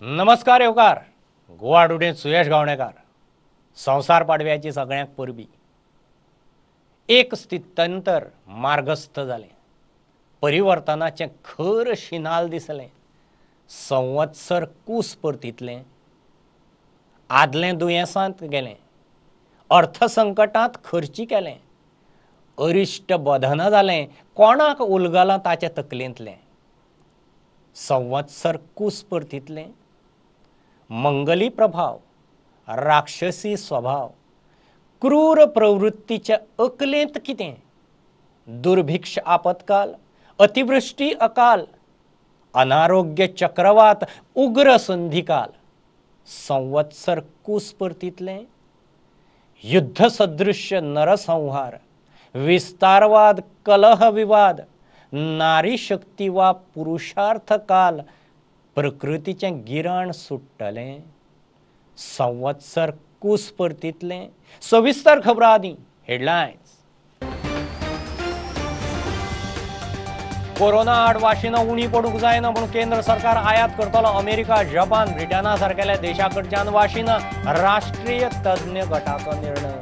नमस्कार येवकार. गोवा टुडे सुयश गावणेकार. संसार पाडव्याची सगळ्यांक परबी. एक स्थित्यंतर मार्गस्थ जालें. परिवर्तनाचें खर शिनाल दिसलें. संवत्सर कूस परतितलें. आदलें दुयेंसांत गेलें. अर्थसंकटांत खर्ची केलें. अरिश्ट बधनां जालें. कोणाक उलगलां ताचे तकलेंतलें. संवत्सर कूस परतितलें. मंगली प्रभाव, राक्षसी स्वभाव, क्रूर प्रवृत्तीच्या अकलेंत कितें? दुर्भिक्ष आपत्काल, अतिवृष्टी अकाल, अनारोग्य चक्रवात, उग्र संधिकाल. संवत्सर कूस परतितलें. युद्ध सदृश्य नरसंहार, विस्तारवाद, कलह विवाद, नारी शक्ती वा पुरुषार्थ काल. प्रकृतीचें गिराण सुट्टलें. संवत्सर कूस परतितलें. सविस्तर खबरां आदी हेडलायन्स. कोरोना आड वाशिनां उणी पडूंक जायना म्हूण केंद्र सरकार आयात करतलो. अमेरिका, जपान, ब्रिटना सारकेल्या देशां कडच्यान वाशिनां. राष्ट्रीय तज्ञ गटाचो निर्णय.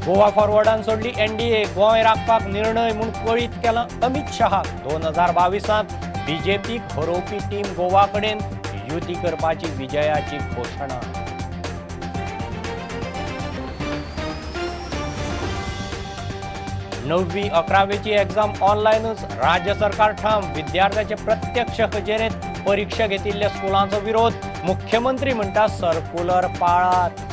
गोवा फॉरवर्डान सोडली एनडीए. गोंय राखपाक निर्णय म्हूण कळीत केला अमित शहाक. 2022 बीजेपीक हरोवपी टीम गोवा कडेन युती करपाची विजयाची घोशणा. णव्वी 11वीची एग्जाम ऑनलायनच. राज्य सरकार ठाम. विद्यार्थ्याचे प्रत्यक्ष हजेरेंत परीक्षा घेतिल्ल्या स्कुलांचो विरोध. मुख्यमंत्री म्हणटा सर्क्युलर पाळात.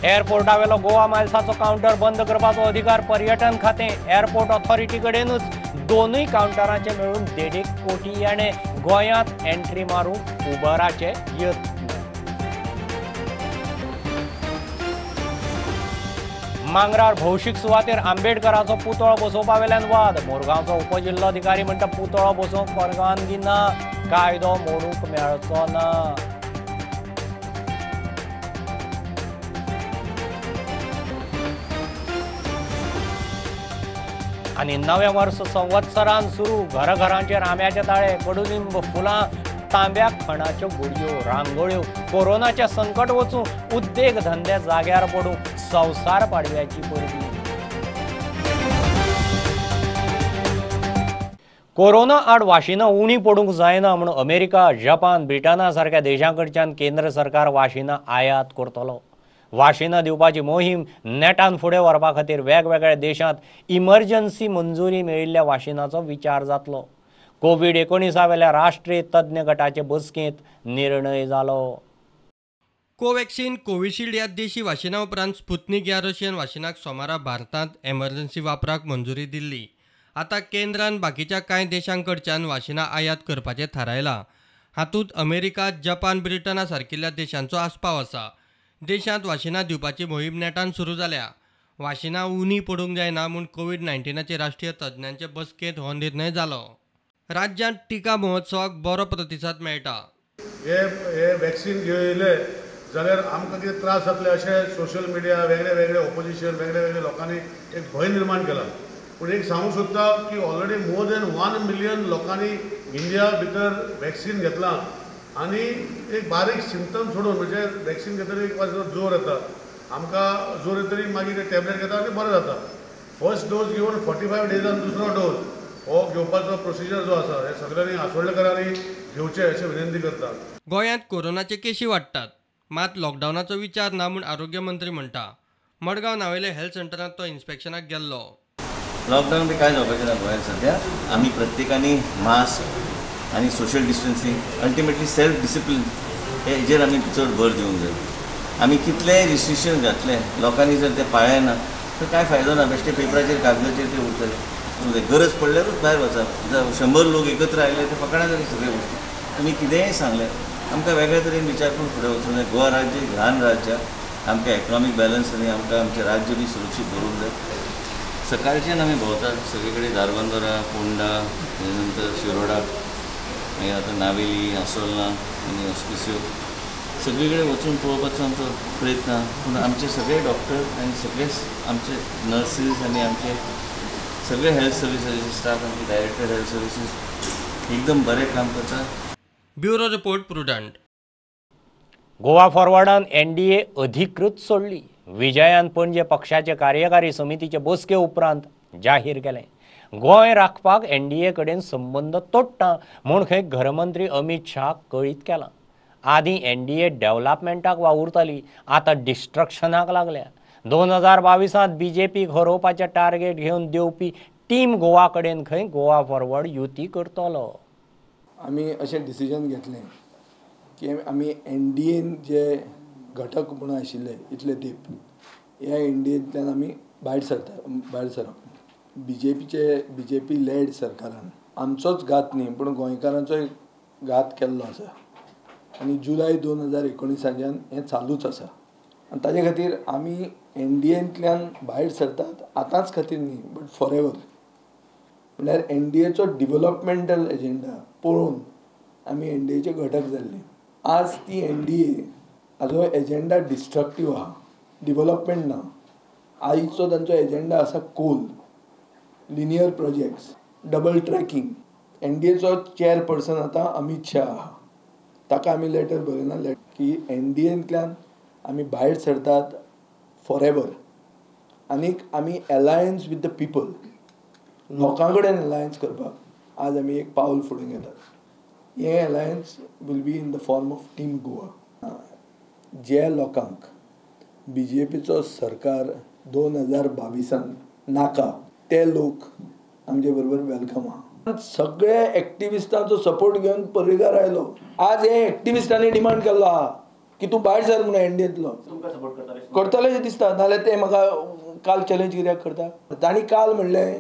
एअरपोर्टावेलो गोवा मायल्साचो कावंटर बंद करपाचो अधिकार पर्यटन खातें. एअरपोर्ट ऑथॉरिटी कडेनूच दोनूय कावंटरांचे मेळून 1.5 कोटी येणे. गोंयांत एंट्री मारूंक उबराचे यत्न. मांगरार भौशीक सुवातेर आंबेडकराचो पुतळो बसोवपा वेल्यान वाद. मोरगांवचो उपजिल्लोधिकारी म्हणटा पुतळो बसोवंक परवानगी ना. कायदो मोडूंक मेळचो ना. आनी नवें वर्स संवत्सरान सुरू. घरांचेर आंब्याचे ताळे, कडुलिंब, फुलां, तांब्याक खणाच्यो गुडयो, रांगोळ्यो. कोरोनाचें संकट वचूं, उद्देग धंदे जाग्यार पडूं. संवसार पाडव्याची परबी. कोरोना आड वाशिनां उणी पडूंक जायना म्हूण अमेरिका, जपान, ब्रिटना सारक्या देशां कडच्यान केंद्र सरकार वाशिनां आयात करतलो. वाशिनां दिवपाची मोहीम नेटान फुडें व्हरपा खातीर वेगवेगळ्या देशांत इमर्जन्सी मंजुरी मेळिल्ल्या वाशिनांचो विचार जातलो. कोविड-19 वेल्या राष्ट्रीय तज्ञ गटाचे बसकेंत निर्णय जालो. कोव्हॅक्सिन, कोविशिल्ड ह्या देशी वाशिनां उपरांत स्पुतनिक ह्या रशियन वाशिनाक सोमारा भारतांत एमर्जन्सी वापराक मंजुरी दिल्ली. आतां केंद्रान बाकीच्या कांय देशां कडच्यान वाशिनां आयात करपाचें थारायलां. हातूंत अमेरिका, जपान, ब्रिटना सारकिल्ल्या देशांचो आस्पाव आसा. देशांत वाशिनां दिवपाची मोहीम नेटान सुरू जाल्या. वाशिनां उणी पडूंक जायना म्हूण कोविड-19चे राष्ट्रीय तज्ञांचे बसकेंत हो निर्णय जालो. राज्यांत टिका महोत्सवाक बरो प्रतिसाद मेळटा. हे वॅक्सिन घेयले जाल्यार आमकां कितें त्रास जातले अशें सोशल मिडिया वेगळे वेगळे ऑपोजिशन वेगळे वेगळे लोकांनी एक भंय निर्माण केला. पूण एक सांगूंक सोदता की ऑलरेडी मोर दॅन 1 मिलियन लोकांनी इंडिया भितर वॅक्सिन घेतलां. आनी एक बारीक सिम्पटम सोडून म्हणजे वॅक्सिन घेतरी एक जोर येता. आमकां जोर येतरी मागीर टॅबलेट घेता आनी बरें जाता. फर्स्ट डोस घेवन 45 डेजान दुसरो डोस हो घेवपाचो प्रोसिजर जो आसा हे सगळ्यांनी आसवडलेकारांनी घेवचे अशें विनंती करता. गोंयांत कोरोनाचे केशी वाडटात. मात लॉकडावनाचो विचार ना म्हूण आरोग्य मंत्री म्हणटा. मडगांव नावेल्या हेल्थ सेंटरांत तो इन्स्पेक्शनाक गेल्लो. लॉकडावन बी काय जावपाचें ना गोंयांत सद्या. आमी प्रत्येकानी मास्क आनी social distancing ultimately self discipline हेजेर आमी चड भर दिवंक जाय. आमी कितलेय रिस्ट्रिक्शन घातले लोकांनी जर ते पाळ्ळे ना तर काय फायदो ना. बेश्टे पेपराचेर कागदाचेर ते उरतले. गरज पडल्यारूच भायर वचप. 100 लोक एकत्र आयले ते फकाणां जाली सगळे गोश्टी. तुमी कितेंय सांगलें आमकां वेगळ्या तरेन विचार करून फुडें वचूंक जाय. गोवा राज्य ल्हान राज्य. आमकां इकॉनॉमीक बॅलन्स आनी आमकां आमचें राज्य बी सुरक्षीत दवरूंक जाय. सकाळच्यान आमी भोंवतात सगळे कडेन. धारबांदोरा, फोंडा, तेजे नंतर शिरोडा, मागीर आतां नावेली, आसोलना आनी ऑस्पिसियो सगळीकडे वचून पळोवपाचो आमचो प्रयत्न आहा. पूण आमचे सगळे डॉक्टर आनी सगळे आमचे नर्सीस आनी आमचे सगळे हेल्थ सर्विसाचे स्टाफ आमचे डायरेक्टर हेल्थ सर्विसीस एकदम बरें काम करता. Bureau report Prudent. गोवा फॉरवर्डान NDA अधिकृत सोडली. विजयान पणजे पक्षाचे कार्यकारी समितीचे बसके उपरांत जाहीर केलें. गोंय राखपाक NDA कडेन संबंद तोडटा म्हूण खंय घरमंत्री अमित शाह कळीत केलां. आदीं NDA डेव्हलपमेंटाक वावुरताली, आतां डिस्ट्रक्शनाक लागल्या. 2022 BJPक हरोवपाचें टार्गेट घेवन देवपी टीम गोवा कडेन खंय गोवा फॉरवर्ड युती करतलो. आमी अशें डिसिजन घेतलें की आमी NDAन जे घटक म्हणून आशिल्ले इतले तेंप ह्या NDAंतल्यान आमी भायर सरप. BJP लेड सरकारान आमचोच घात न्ही पूण गोंयकारांचोय घात केल्लो आसा आनी जुलय 2019 हें चालूच आसा. आनी ताजे खातीर आमी NDAंतल्यान भायर सरतात आतांच खातीर न्ही बट फॉर एवर. म्हणल्यार NDAचो डिवेलॉपमेंटल एजेंडा पळोवन आमी NDAचे घटक जाल्ले. आज ती NDA हाजो एजेंडा डिस्ट्रक्टीव आहा, डिवेलॉपमेंट ना. आयचो तांचो एजेंडा आसा coal, linear projects, double tracking. NDAचो चेअरपर्सन आतां अमित शाह आहा. ताका आमी लेटर बरयना की NDAंतल्यान आमी भायर सरतात फॉर एवर. आनीक आमी अलायन्स विथ द पीपल, लोकां कडेन अलायन्स करपाक आज आमी एक पावल फुडें घेतात. हें alliance will be in the form of team Goa. जे लोकांक BJPचो सरकार 2022 नाका ते लोक आमचे बरोबर वेलकम आहा. सगळ्या एक्टिविस्टांचो सपोर्ट घेवन पर्रीकार आयलो. आज हे एक्टिविस्टांनी डिमांड केल्लो आहा की तूं भायर सर म्हणून NDAंतलो. करतलेशें दिसता, नाल्यार ते म्हाका काल चॅलेंज कित्याक करता. तांणी काल म्हणलें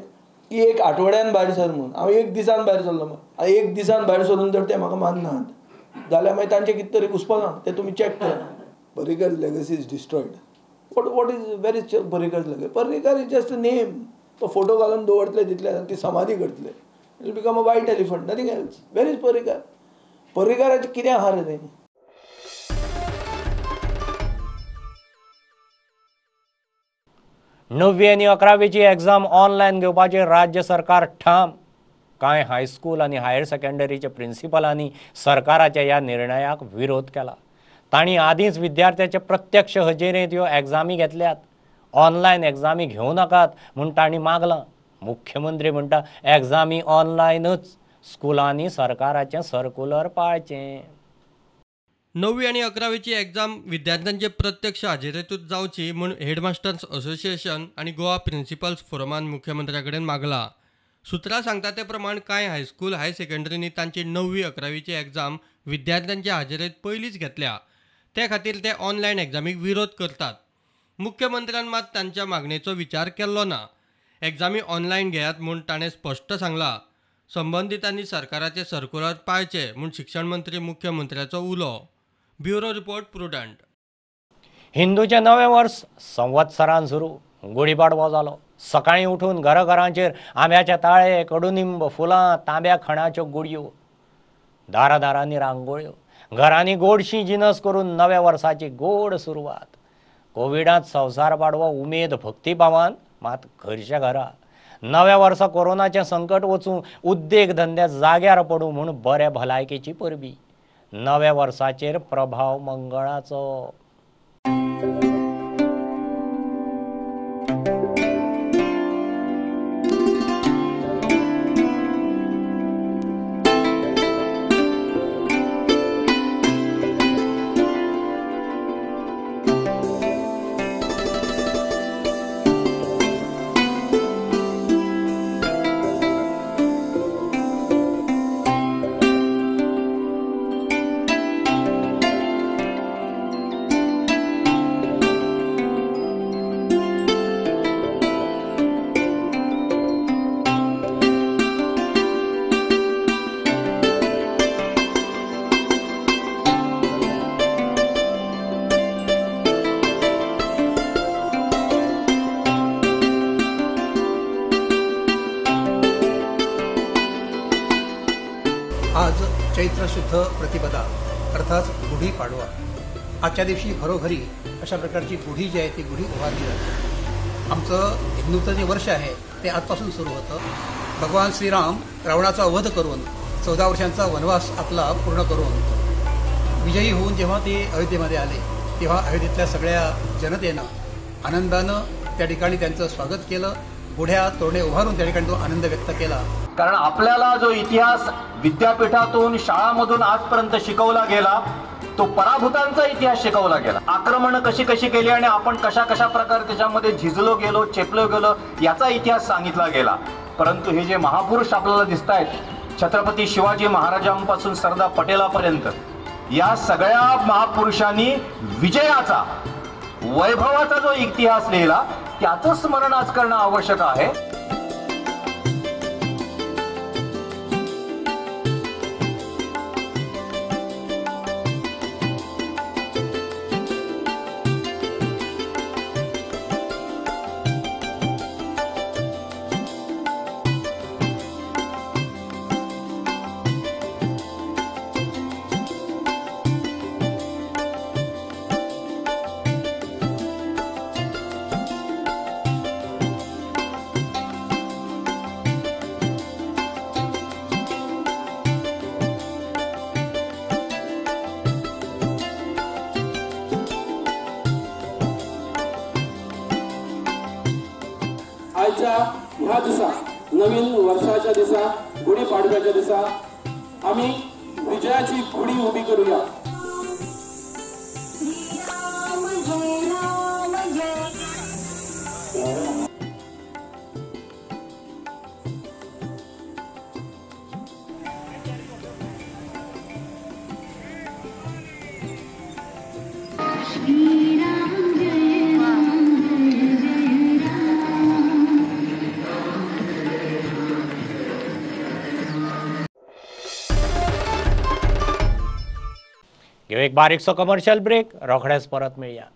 की एक आठवड्यान भायर सर म्हणून. हांव एक दिसान भायर सरलो. एक दिसान भायर सरून जर ते म्हाका माननात जाल्यार मागीर तांचें कितें तरी घुसपना तें तुमी चॅक करा. पर्रीकार's legacy is destroyed. What is where is पर्रीकार's legacy? Parrikar is just a name. तो फोटो घालून दवरतले तितले ती समाधी करतले. It will become a white elephant, nothing else. Where is Parrikar? पर्रीकाराचें कितें आहा रे तें? 9वी आनी 11वीची एग्जाम ऑनलायन घेवपाचेर राज्य सरकार ठाम. कांय हायस्कूल आनी हायर सेकंडरीचे प्रिन्सिपलांनी सरकाराच्या ह्या निर्णयाक विरोध केला. तांणी आदींच विद्यार्थ्याचे प्रत्यक्ष हजेरेंत ह्यो एग्जामी घेतल्यात. ऑनलायन एग्जामी घेवं नाकात म्हूण तांणी मागलां. मुख्यमंत्री म्हणटा एग्जामी ऑनलायनच. स्कुलांनी सरकाराचें सर्क्युलर पाळचें. 9वी आणि 11वीची एग्जाम विद्यार्थ्यांचे प्रत्यक्ष हाजेरीतूच जावची म्हूण हेडमास्टर्स असोसिएशन आणि गोवा प्रिन्सिपल्स फोरमान मुख्यमंत्र्या कडेन मागला. सुत्रां सांगता ते प्रमाण कांय हायस्कूल हायर सेकंडरींनी तांची 9वी 11वीची एग्जाम विद्यार्थ्यांच्या हाजेरीत पयलींच घेतल्या. ते खातीर ते ऑनलायन एग्जामीक विरोध करतात. मुख्यमंत्र्यान मात तांच्या मागणेचो विचार केल्लो ना. एग्जामी ऑनलायन घेयात म्हूण ताणें स्पश्ट सांगलां. संबंधितांनी सरकाराचे सर्क्युलर पाळचे म्हूण शिक्षण मंत्री मुख्यमंत्र्याचो उलो. Bureau report prudent. हिंदूचें नवें वर्स संवत्सरान सुरू. गुढीपाडवो जालो. सकाळीं उठून घराघरांचेर आंब्याचे ताळे, कडुनिंब, फुलां, तांब्या खणाच्यो गुडयो, दारादारांनी रांगोळ्यो, घरांनी गोडशीं जिनस करून नव्या वर्साची गोड सुरवात. कोविडांत संवसार पाडवो उमेद भक्तिभावान, मात घरच्या घरा. नव्या वर्सा कोरोनाचें संकट वचूं, उद्देग धंदे जाग्यार पडूं म्हूण बरे भलायकेची परबी. नव्या वर्साचेर प्रभाव मंगळाचो. आज चैत्र शुद्ध प्रतिपदा अर्थात गुढीपाडवा. आजच्या दिवशी घरोघरी अशा प्रकारची गुढी जी आहे ती गुढी उभारली जाते. आमचं हिंदूचं जे वर्ष आहे ते आजपासून सुरू होतं. भगवान श्रीराम रावणाचा वध करून 14 वर्षांचा वनवास आपला पूर्ण करून विजयी होऊन जेव्हा ते अयोध्येमध्ये आले तेव्हा अयोध्येतल्या सगळ्या जनतेनं आनंदानं त्या ठिकाणी त्यांचं स्वागत केलं. गुढ्या तोरणे उभारून त्या ठिकाणी तो आनंद व्यक्त केला. कारण आपल्याला जो इतिहास विद्यापीठातून शाळांमधून आजपर्यंत शिकवला गेला तो पराभूतांचा इतिहास शिकवला गेला. आक्रमणं कशी कशी केली आणि आपण कशा कशा प्रकारे त्याच्यामध्ये झिजलो गेलो, चेपलो गेलो याचा इतिहास सांगितला गेला. परंतु हे जे महापुरुष आपल्याला दिसत आहेत, छत्रपती शिवाजी महाराजांपासून सरदार पटेलापर्यंत, या सगळ्या महापुरुषांनी विजयाचा, वैभवाचा जो इतिहास लिहिला त्याचं स्मरण आज करणं आवश्यक आहे. आजच्या ह्या दिसा, नवीन वर्षाच्या दिसा, गुढीपाडव्याच्या दिसा आम्ही विजयाची गुढी उभी करूया. घेऊ एक बारीकसो कमर्शियल ब्रेक, रोखडेच परत मिळूया.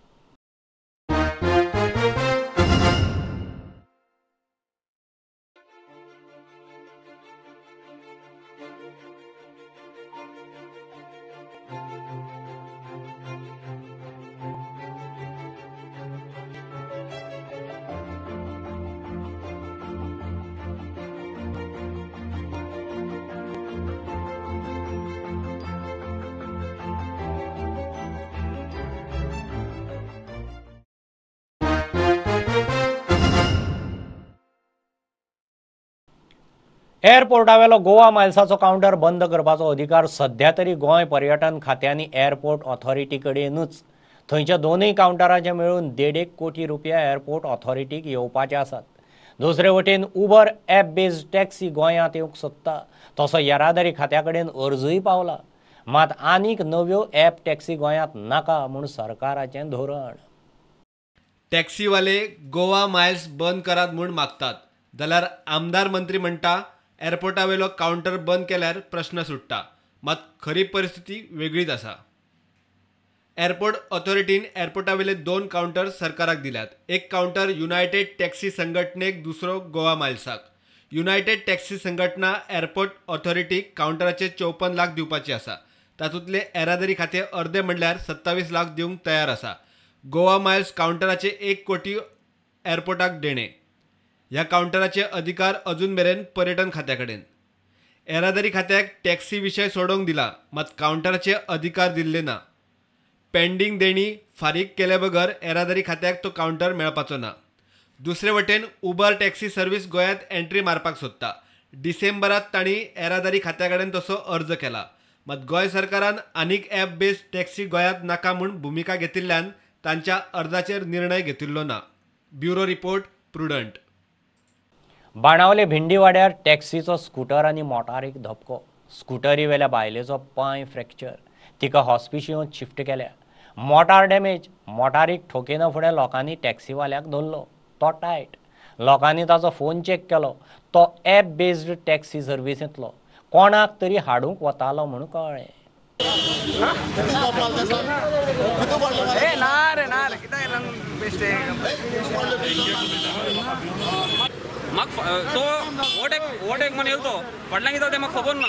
एअरपोर्टावेलो गोवा मायल्साचो काउंटर बंद करपाचो अधिकार सध्या तरी गोंय पर्यटन खात्यानी एअरपोर्ट ऑथॉरिटी कडेनूच. थंयच्या दोनूय काउंटरांचे मेळून 1.5 कोटी रुपया एअरपोर्ट ऑथॉरिटीक येवपाचे आसात. दुसरे वटेन उबर ॲप बेस्ड टॅक्सी गोंयांत येवंक सोदता तसो येरादारी खात्या कडेन अर्जूय पावला. मात आनीक नव्यो ॲप टॅक्सी गोंयांत नाका म्हूण सरकाराचें धोरण. टॅक्सीवाले गोवा मायल्स बंद करात म्हूण मागतात जाल्यार आमदार मंत्री म्हणटा एअरपोर्टावेलो काउंटर बंद केल्यार प्रश्न सुट्टा. मात खरी परिस्थिती वेगळीच आसा. एअरपोर्ट ऑथॉरिटीन एअरपोर्टावेले 2 काउंटर सरकाराक दिल्यात. एक काउंटर युनायटेड टॅक्सी संघटनेक, दुसरो गोवा मायल्साक. युनायटेड टॅक्सी संघटना एअरपोर्ट ऑथॉरिटीक काउंटराचे 54 लाख दिवपाची आसा. तातूंतले येरादारी खातें अर्दे म्हणल्यार 27 लाख दिवंक तयार आसा. गोवा मायल्स काउंटराचे 1 कोटी एअरपोर्टाक देणे. ह्या काउंटराचे अधिकार अजून मेरेन पर्यटन खात्या कडेन. येरादारी खात्याक टॅक्सी विशय सोडोवंक दिला, मात काउंटराचे अधिकार दिल्ले ना. पेंडींग देणी फारीक केले बगर येरादारी खात्याक तो काउंटर मेळपाचो ना. दुसरे वटेन उबर टॅक्सी सर्व्हिस गोंयांत एंट्री मारपाक सोदता. डिसेंबरांत तांणी येरादारी खात्या कडेन तसो अर्ज केला. मात गोंय सरकारान आनीक ॲप बेस्ड टॅक्सी गोंयांत नाका म्हूण भुमिका घेतिल्ल्यान तांच्या अर्जाचेर निर्णय घेतिल्लो ना. Bureau report, Prudent. बाणावले भिंडीवाड्यार टॅक्सीचो स्कूटर आनी मोटारीक धपको. स्कूटरी वेल्या बायलेचो पांय फ्रॅक्चर. तिका हॉस्पिशियोंत शिफ्ट केल्या. मोटार डॅमेज. मोटारीक ठोकेना फुडें लोकांनी टॅक्सीवाल्याक धरलो. तो टायट. लोकांनी ताचो फोन चॅक केलो. तो ॲप बेस्ड टॅक्सी सर्विसींतलो. कोणाक तरी हाडूंक वतालो म्हूण कळ्ळें. म्हाका तो ओटेक मन येयलो तो फाटल्यान कितें तें म्हाका खबर ना.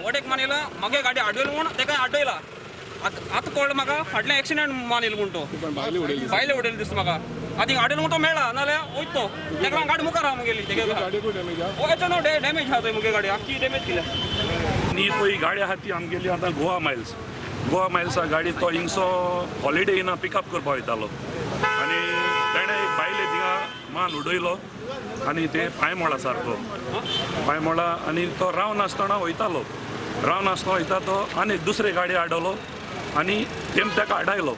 ओटेक मन येयला म्हागे गाडी आडयलो म्हूण तेका आडयला आतां कळ्ळें म्हाका फाटल्यान एक्सिडेंट मानेल म्हूण तो भायले उडयले दिसता म्हाका आतां गाडयेन म्हूण तो मेळ्ळा नाल्यार वयत तो तेका लागून गाडी मुखार आहा मुगेली तेगे नो डॅमेज आहा थंय मुगे गाडी आख्खी डॅमेज केल्या नी पळय गाडी आहा ती आमगेली आतां गोवा मायल्सा गाडी तो हिंगसो हॉलिडे इना पिकअप करपा वयतालो आनी तेणें एक बायले थिंगा मान उडयलो आनी ते पांयमोळा सारको पांयमोळा आनी तो रावन आसतना वयता तो आनी दुसरे गाडी आडवलो आनी तेम तेका आडायलो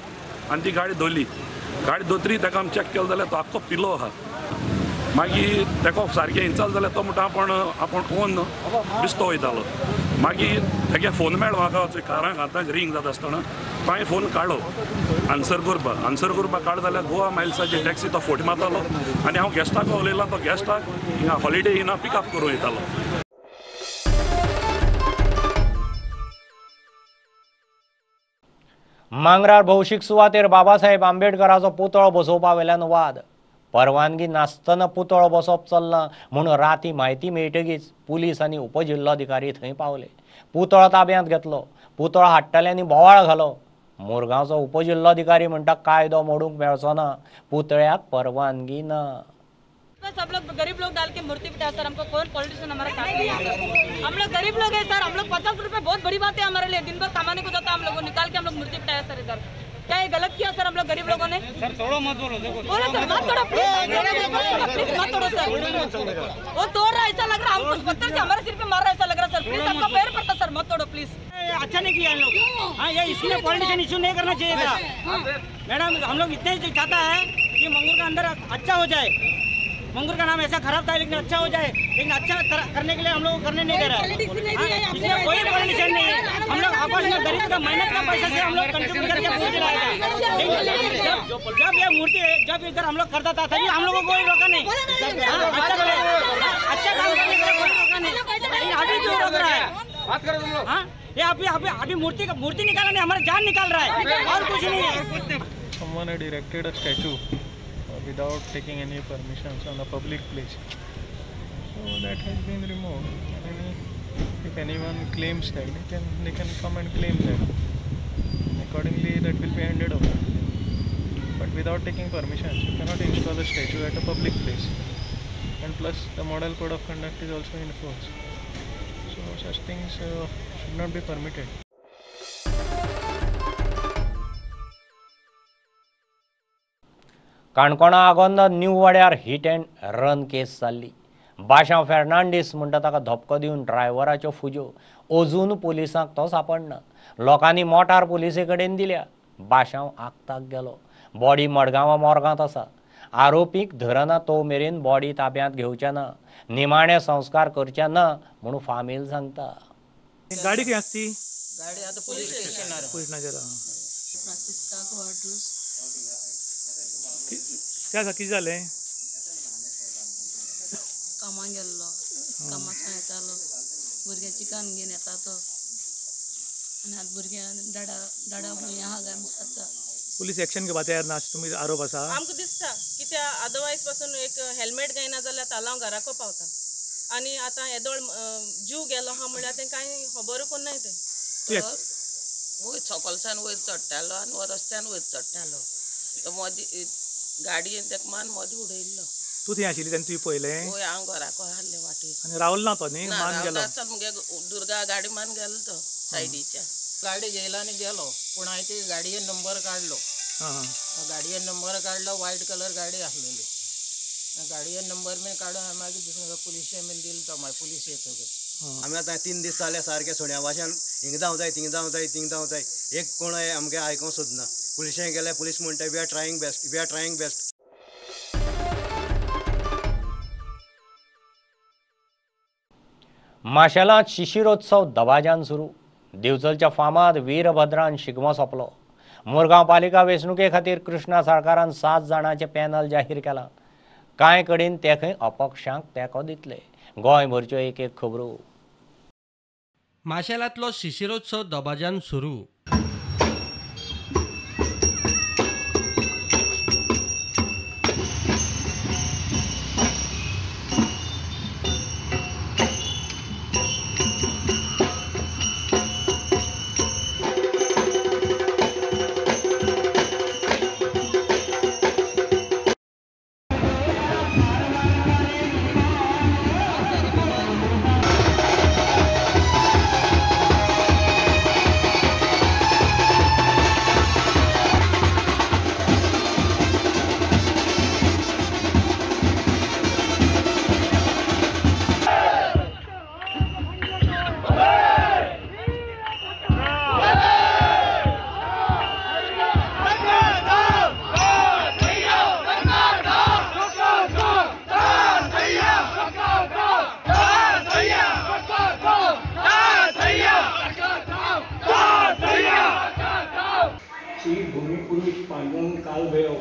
आनी ती गाडी धरली गाडी दोतरी तेका आमी चॅक केलो जाल्यार तो आख्खो पिलो आहा मागीर तेका सारकें हिंचाल जाल्यार तो म्हणटा आपूण ओन बिस्तो वयतालो मागीर तेगे फोन मेळ्ळो म्हाका कारांक आतां रिंग जाता आसतना हांवें फोन काडलो आन्सर करपाक काड जाल्यार गोवा मायल्साची टॅक्सी तो फोट मारतालो आनी हांव गॅस्टाक उलयलां तो गॅस्टाक हिंगा हॉलिडे इना पिकअप करूं वयतालो. मांगराळ भौशीक सुवातेर बाबासाहेब आंबेडकराचो पुतळो बसोवपा वेल्यान वाद परवानगी नासतना पुतळो बसोवप चल्ला म्हूण राती म्हायती मेळटकीच पुलीस आनी उपजिल्लोधिकारी थंय पावले. पुतळो ताब्यांत घेतलो. पुतळो हाडटल्यांनी बोवाळ घालो. मुरगांवचो उपजिल्लोधिकारी म्हणटा कायदो मोडूंक मेळचो ना, पुतळ्याक परवानगी ना. सब लोग गरीब लोग डाल के मूर्ति बिठा सर, हमको कौन पॉलिटिशियन हमारा साथ नहीं है सर. हम लोग गरीब लोग हैं सर, हम लोग 50 रुपए बहुत बड़ी बात है हमारे लिए. दिन भर कमाने को जाता है, हम लोगों निकाल के हम लोग मूर्ति बिठाया सर इधर. क्या ये गलत किया सर हम लोग गरीब लोगों ने? सर तोड़ो मत बोलो, देखो बोलो सर मत तोड़ो प्लीज मत तोड़ो सर. वो तोड़ रहा है ऐसा लग रहा है, हमको पत्थर से हमारे सिर पे मार रहा है ऐसा लग रहा है सर. प्लीज आपका पैर पड़ता सर, मत तोड़ो प्लीज. अच्छा नहीं किया इन लोग. हाँ ये इसलिए पॉलिटिशियन इशू नहीं करना चाहिए था मैडम. हम लोग इतने ही चाहता है कि मंगूर का अंदर अच्छा हो जाए. मंगूर का नाम ऐसा खराब था लेकिन अच्छा हो जाए, लेकिन अच्छा करने के लिए हम लोग करने नहीं दे रहे हैं. इसलिए कोई पॉलिटिशियन नहीं है. हम लोग आपस में गरीब का मेहनत का पैसा से हम लोग कंट्रीब्यूट करके मूर्ति लाएगा. जब ये मूर्ति जब इधर हम लोग करता था तभी हम लोगों को कोई रोका नहीं. अच्छा काम करने के लिए कोई रोका नहीं. अभी क्यों रोक रहा है? हाँ ये अभी मूर्ति निकाला नहीं, हमारा जान निकाल रहा है और कुछ नहीं है. Someone had erected a statue without taking any permissions on a public place, so that has been removed. If anyone claims that, they can come and claim that. Accordingly, that will be handed over. But without taking permissions, you cannot install a statue at a public place. And plus, the Model Code of Conduct is also in force. So such things should not be permitted. काणकोणा Agonda new वाड्यार hit and run केस जाल्ली. बाशांव फेर्नांडीस म्हणटा ताका धपको दिवन ड्रायव्हराच्यो फुज्यो. अजून पुलिसांक तो सापडना. लोकांनी मोटार पुलिसे कडेन दिल्या. बाशांव आगताक गेलो. बॉडी मडगांवां मोर्गांत आसा. आरोपीक धरना तो मेरेन बॉडी ताब्यांत घेवचे ना, निमाणे संस्कार करचे ना म्हणून फामील सांगता. गाडी खंय आसा ती? गाडी आतां पुलीस स्टेशनार. पुलीस नजर कितें जालें? कामाक गेल्लो, कामाक येतालो, भुरगे चिकन घेवन येता तो आनी आतां भुरग्यां डाडा खंय आहा काय म्हणटा. पुलीस एक्शन घेवपा तयार ना तुमी आरोप आसा? आमकां दिसता कित्या अदरवायज पासून एक हेल्मेट घेयना जाल्यार तालांव घराको पावता आनी आतां येदोळ जीव गेलो हा म्हणल्यार तें कांय खबर कोन्नाय ते. वयर सकलसान वयर चडटालो आनी हो रस्त्यान वयर चडटालो. तो मदीं गाडयेन तेका मान मदीं उडयल्लो. तूं थंय आशिल्ली तेन्ना तुवें पळयलें? वय हांव घराको आहले वाटेर. आनी रावलो ना तो न्ही? मान गेलो मुगे दुर्गा गाडी मान गेलो तो सायडीच्या. गाडी घेयला आनी गेलो पूण हांवें ती गाडयेन नंबर काडलो. गाडयेन नंबर काडलो, व्हायट कलर गाडी आसलेली. गाडयेन नंबर बीन काडून हांवें मागीर दुसऱ्या पुलिशेन बीन दिलो तो मागीर पुलीस येतकच. आमी आतां 3 दीस जाले सारके सोड्या भाशेन हिंग धांव जाय थिंग धांव जाय एक कोण आमगे आयकोंक सोदना. पुलिशें गेले पुलीस म्हणटा वी आर ट्रायींग बेस्ट. माशेलांत शिशिरोत्सव दबाज्यान सुरू. दिवचलच्या फामाद वीरभद्रान शिगमो सोंपलो. मुरगांव पालिका वेंचणुके खातीर कृष्णा सरकारान 7 जाणांचें पॅनल जाहीर केलां. कांय कडेन तेखय अपक्षांक तेंको दितले. गोंयभरच्यो एक खबरो. माशेलांतलो शिशिरोत्सव दबाज्यान सुरू. श्री भूमिपुरुष पांडुरंग कालभैरव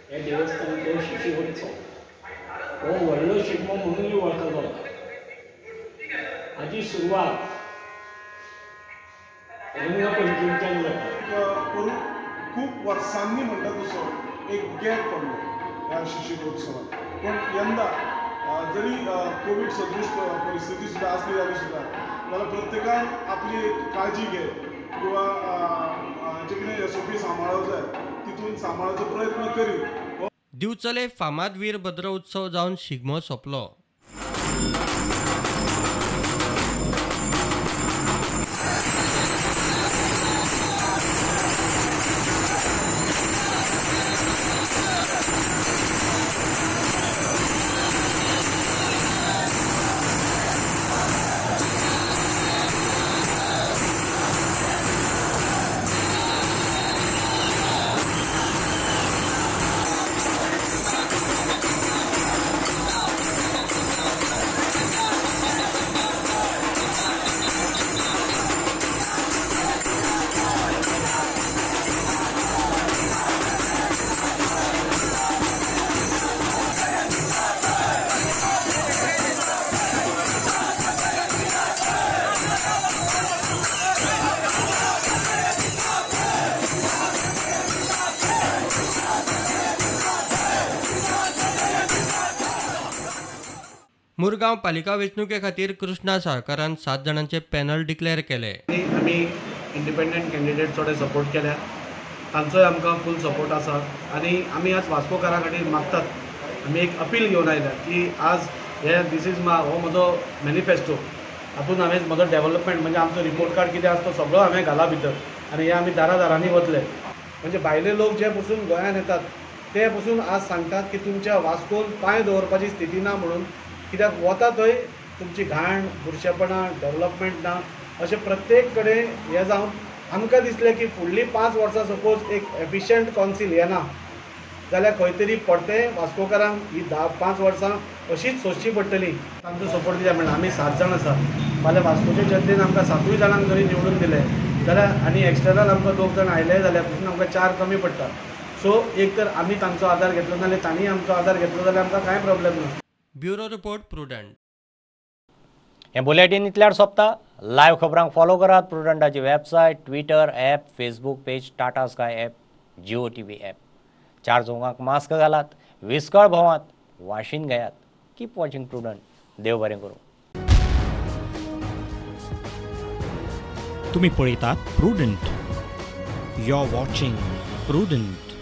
हे देवस्थानाचो शिशुवत्सव हो व्हडलो शिगमो म्हणूनय वळखलो वता. हाची सुरवात रंगपंचमीच्यान जाता. खूप वर्सांनी म्हणटा तसो एक गॅप पडलो ह्या शिशुमहोत्सवात. पण यंदा जरी कोविड सदृश परिस्थिती सुद्धा असली जाली सुद्धा जाल्यार प्रत्येकान आपली एक काळजी घे किंवा जे कितें SOP सांबाळूंक जाय तितून सांबाळाचो प्रयत्न करी. दिवचले फामाद वीरभद्र उत्सव जावन शिगमो सोंपलो. मुरगांव पालिका वेंचणुके खातीर कृष्णा साळकारान 7 जाणांचे पॅनल डिक्लेअर केले. आमी इंडिपेंडंट कॅन्डिडेट थोडे सपोर्ट केल्या, तांचोय आमकां फूल सपोर्ट आसा. आनी आमी आज वास्कोकारां खातीर मागतात, आमी एक अपील घेवन आयल्या की आज हे दीस इज हो म्हजो मॅनिफेस्टो. हातूंत हांवें म्हजो डेव्हलपमेंट म्हणजे आमचो रिपोर्ट कार्ड कितें आसा तो सगळो हांवें घाला भितर आनी हे आमी दारांनी वतले. म्हणजे भायले लोक जे पसून गोंयांत येतात ते पसून आज सांगतात की तुमच्या वास्कोन पांय दवरपाची स्थिती ना म्हणून, कित्याक वता थंय तुमची घाण बुरशेपणां डेव्हलपमेंट ना अशें प्रत्येक कडेन हें जावन आमकां दिसलें की फुडलीं 5 वर्सां सपोज एक एफिशियंट कावन्सील येना जाल्यार खंय तरी पडटें वास्कोकारांक ही 5 वर्सां अशीच सोंसची पडटली. तांचो सपोर्ट दिल्या म्हणून आमी 7 जाण आसा. फाल्यां वास्कोच्या जनतेन आमकां 7 जाणांक जरी निवडून दिले जाल्यार आनी एक्स्टर्नल आमकां 2 जाण आयले जाल्यार पसून आमकां 4 कमी पडटा. सो एक तर आमी तांचो आदार घेतलो नाल्यार तांणी आमचो आदार घेतलो जाल्यार आमकां कांय प्रॉब्लेम ना. Bureau report Prudent. हे बुलेटिन इतल्यार सोंपता. लायव्ह खबरांक फॉलो करात प्रुडंटाची website, Twitter app, Facebook page, Tata Sky app, Jio TV app. 4 चौगांक मास्क घालात, विस्कळ भोंवात, वाशीन घेयात. Keep watching prudent. देव बरें करूं. तुम्ही पळयतात Prudent. You are watching prudent.